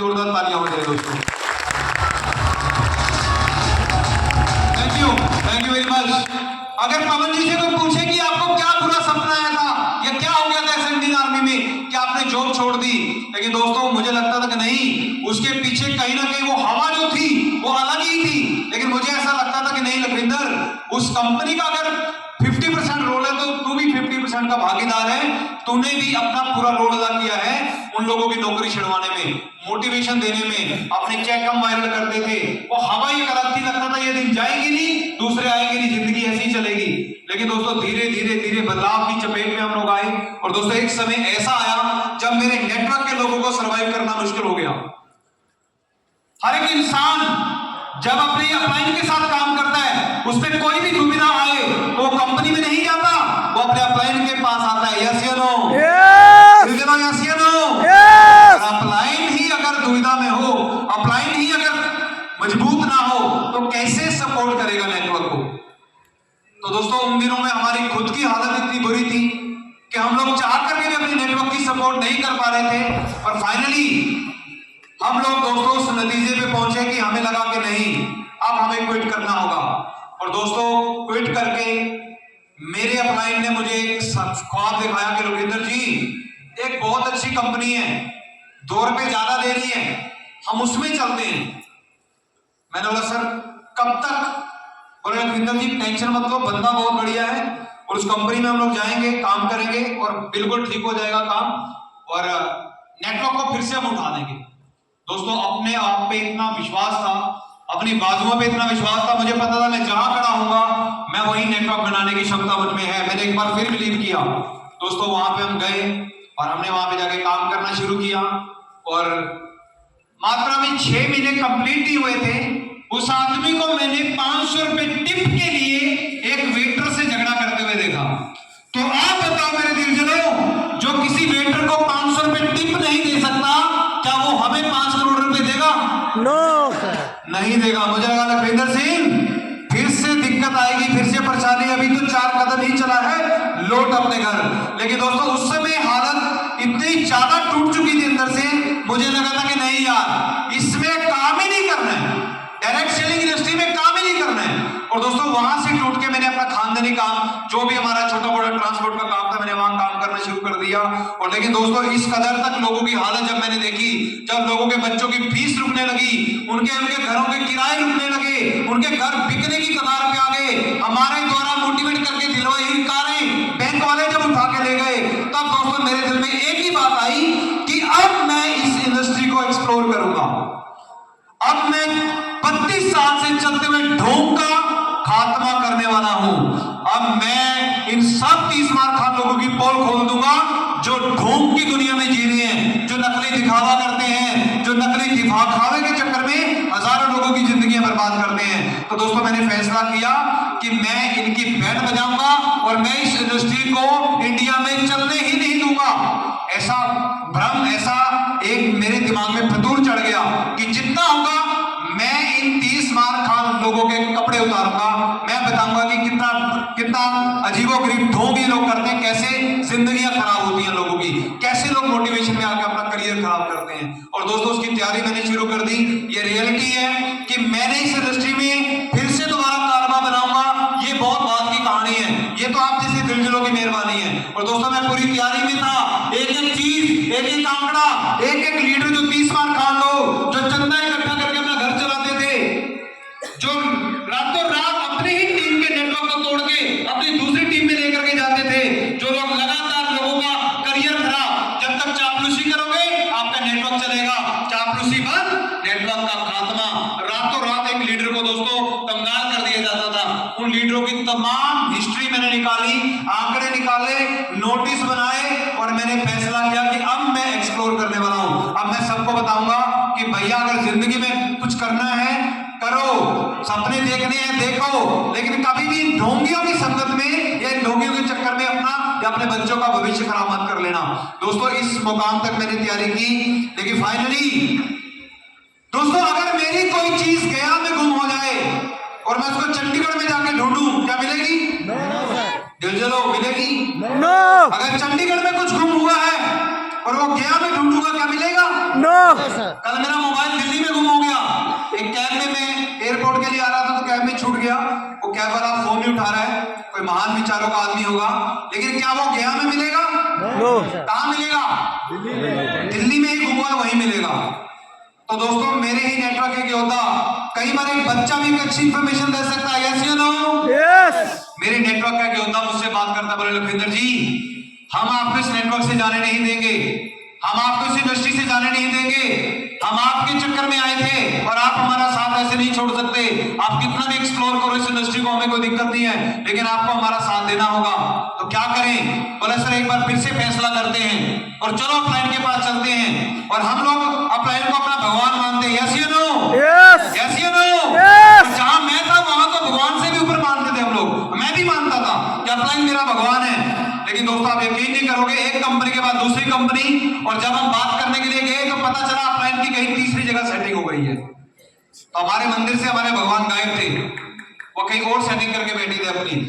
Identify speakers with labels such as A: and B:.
A: जोरदार तालियां हो जाए दोस्तों। Thank you very much. अगर पवन जी से कोई पूछे कि आपको क्या बुरा सपना आया था या क्या हो गया था इंडियन आर्मी में कि आपने जॉब छोड़ दी, लेकिन दोस्तों मुझे लगता था कि नहीं, उसके पीछे कहीं ना कहीं वो हवा जो थी वो अलग ही थी। लेकिन मुझे ऐसा लगता था कि नहीं लखविंदर, उस कंपनी का अगर 50% रोल है तो तू भी 50% का भागीदार है। तूने भी अपना पूरा रोल अदा किया है उन लोगों की नौकरी छिड़वाने में, मोटिवेशन देने में, अपने चेक कम वायरल करते थे। वो हवा ही अलग थी, लगता था ये दिन जाएगी नहीं, दूसरे आएंगे नहीं, जिंदगी ऐसी ही चलेगी। लेकिन दोस्तों धीरे धीरे धीरे बदलाव की चपेट में हम लोग आए और दोस्तों एक समय ऐसा आया जब मेरे नेटवर्क के लोगों को सर्वाइव करना मुश्किल हो गया। हर एक इंसान जब अपने अपलाइन के साथ काम करता है, उसमें कोई भी दुविधा आए तो वो कंपनी में नहीं जाता, वो अपने अपलाइन के पास आता है। यस या नो? यस या नो? अपलाइन ही अगर दुविधा में हो, अपलाइन ही अगर मजबूत ना हो तो कैसे सपोर्ट करेगा नेटवर्क को? तो दोस्तों उन दिनों में हमारी खुद की हालत इतनी बुरी थी कि हम लोग चाह करके भी अपने नेटवर्क की सपोर्ट नहीं कर पा रहे थे। और फाइनली हम लोग दोस्तों उस नतीजे पे पहुंचे कि हमें लगा कि नहीं, अब हमें क्विट करना होगा। और दोस्तों क्विट करके मेरे अपलाइन ने मुझे एक ख्वाब दिखाया कि लोकेंद्र जी एक बहुत अच्छी कंपनी है, 2 रुपए ज्यादा दे रही है, हम उसमें चलते हैं। मैंने बोला सर कब तक? बोले लोकेंद्र जी टेंशन मत लो, बंदा बहुत बढ़िया है और उस कंपनी में हम लोग जाएंगे, काम करेंगे और बिल्कुल ठीक हो जाएगा काम और नेटवर्क को फिर से हम उठा देंगे। दोस्तों अपने आप पे इतना विश्वास था, अपनी बाजुओं पे इतना विश्वास था, मुझे पता था मैं जहां खड़ा हूंगा मैं वही नेटवर्क बनाने की क्षमता मुझ में है। मैंने एक बार फिर बिलीव किया। दोस्तों वहां पे हम गए और हमने वहां पे जाके काम करना शुरू किया और मात्र में 6 महीने कंप्लीट ही हुए थे, उस आदमी को मैंने 500 रुपए टिप के लिए एक वेटर से झगड़ा करते हुए देखा। तो आप बताओ मेरे दिलजनों, जो किसी वेटर को 500 रुपए टिप नहीं दे सकता, क्या वो हमें 5 करोड़ रुपए देगा?
B: नो
A: नहीं देगा। मुझे लगा लखविंदर सिंह फिर से दिक्कत आएगी, फिर से परेशानी, अभी तो 4 कदम ही चला है, लौट अपने घर। लेकिन दोस्तों उस समय हालत इतनी ज्यादा टूट चुकी थी अंदर से, मुझे लगा था कि नहीं यार इसमें काम ही नहीं करना है, डायरेक्ट सेलिंग इंडस्ट्री में काम ही नहीं करना है। और दोस्तों वहां से टूट के मैंने अपना खानदानी काम, जो भी हमारा छोटा बड़ा ट्रांसपोर्ट का काम था, मैंने वहां काम करना शुरू कर दिया। और लेकिन दोस्तों इस कदर तक लोगों की हालत जब मैंने देखी, जब लोगों के बच्चों की फीस रुकने लगी, उनके घरों के किराए रुकने लगे, उनके घर बिकने की कगार पे आ गए, हमारे द्वारा मोटिवेट करके दिलवाई हुई कारें बैंक वाले जब उठा के ले गए, तब दोस्तों मेरे दिल में एक ही बात आई कि अब मैं इस इंडस्ट्री को एक्सप्लोर करूंगा। अब मैं 32 साल से चलते हुए ढोंग का खात्मा करने वाला हूं। अब मैं इन सब 30 मार खान लोगों की पोल खोल दूंगा जो ढोंग की दुनिया में जी रहे हैं, जो नकली दिखावा करते हैं, जो नकली दिखावे के चक्कर में हजारों लोगों की जिंदगियां बर्बाद करते हैं। तो दोस्तों मैंने फैसला किया कि मैं इनकी बैंड बजाऊंगा और मैं इस इंडस्ट्री को इंडिया में चलने ही नहीं दूंगा। ऐसा भ्रम, ऐसा एक मेरे दिमाग में फतूर चढ़ गया कि जितना होगा मैं इन 30 मार खान लोगों के कपड़े उतारूंगा, मैं बताऊंगा कि कितना कितना अजीबोगरीब ढोंग ये लोग करते हैं, कैसे जिंदगियां खराब होती हैं लोगों की, कैसे लोग मोटिवेशन में आकर अपना करियर खराब करते हैं। और दोस्तों उसकी तैयारी मैंने शुरू कर दी। ये रियलिटी है कि मैंने इस इंडस्ट्री में फिर से दोबारा कारवा बनाऊंगा। ये बहुत बात की कहानी है, ये तो आप जैसे दिलजनों की मेहरबानी है। और दोस्तों मैं पूरी तैयारी में था, एक एक चीज, एक एक आंकड़ा, एक एक लीडर, जो 30 मार खान लोग जो चंदा इकट्ठा करके अपना घर चलाते थे, जो रातों रात अपनी ही टीम के नेटवर्क को तोड़ के अपनी दूसरी टीम में लेकर के जाते थे, जो लोग लगातार लोगों का करियर खराब, जब तक चापलूसी करोगे आपका नेटवर्क चलेगा, चापलूसी बंद, नेटवर्क का खात्मा। रातों रात एक लीडर को दोस्तों कंगाल कर दिया जाता था। उन लीडरों की तमाम हिस्ट्री मैंने निकाली, आंकड़े निकाले, नोटिस बनाए और मैंने फैसला किया कि अब मैं एक्सप्लोर करने वाला हूं। अब मैं सबको बताऊंगा कि भैया अगर जिंदगी में कुछ करना है करो, सपने देखने हैं देखो, लेकिन कभी भी ढोंगियों की संगत में या ढोंगियों के चक्कर में अपना या अपने बच्चों का भविष्य खराब मत कर लेना। दोस्तों इस मुकाम तक मैंने तैयारी की, लेकिन फाइनली दोस्तों अगर मेरी कोई चीज गया में गुम हो जाए और मैं उसको चंडीगढ़ में जाके ढूंढूं, क्या मिलेगी?
B: नो
A: दिल जलो मिलेगी?
B: नो
A: अगर चंडीगढ़ में कुछ गुम हुआ है और वो गया में ढूंढूंगा, क्या मिलेगा?
B: नो।
A: कल मेरा मोबाइल दिल्ली में गुम हो गया। एक कैब में मैं एयरपोर्ट के लिए आ रहा था तो कैब में छूट गया। वो कैब वाला फोन नहीं उठा रहा है, कोई महान विचारों का आदमी होगा, लेकिन क्या वो गया में मिलेगा?
B: नो।
A: कहां मिलेगा? दिल्ली में ही गुम हुआ, वहीं मिलेगा। तो दोस्तों मेरे ही नेटवर्क के योद्धा, कई बार एक बच्चा भी अच्छी इंफॉर्मेशन दे सकता है, यस या नो?
B: यस।
A: मेरे नेटवर्क का योद्धा मुझसे बात करता, बोले लखविंदर जी हम आपको इस नेटवर्क से जाने नहीं देंगे, हम आपको इस इंडस्ट्री से जाने नहीं देंगे, हम आपके चक्कर में आए थे और आप हमारा साथ ऐसे नहीं छोड़ सकते। आप कितना भी एक्सप्लोर करो इस इंडस्ट्री को, हमें कोई दिक्कत नहीं है, लेकिन आपको हमारा साथ देना होगा। तो क्या करें? बोले सर एक बार फिर से फैसला करते हैं और चलो अपलाइन के पास चलते हैं। और हम लोग अपलाइन को अपना भगवान मानते हैं, यस या नो?
B: यस।
A: यस या नो?
B: यस।
A: जहां मैं था वहां तो भगवान से भी ऊपर मानते थे हम लोग, मैं भी मानता था कि अपलाइन मेरा भगवान है। लेकिन दोस्तों आप यकीन नहीं करोगे, एक कंपनी के बाद दूसरी कंपनी, और जब हम बात करने के लिए गए तो पता चला अपलाइन की कहीं तीसरी जगह सेटिंग हो गई है। तो हमारे मंदिर से हमारे भगवान गायब थे, वो कहीं और सेटिंग करके बैठे थे अपनी।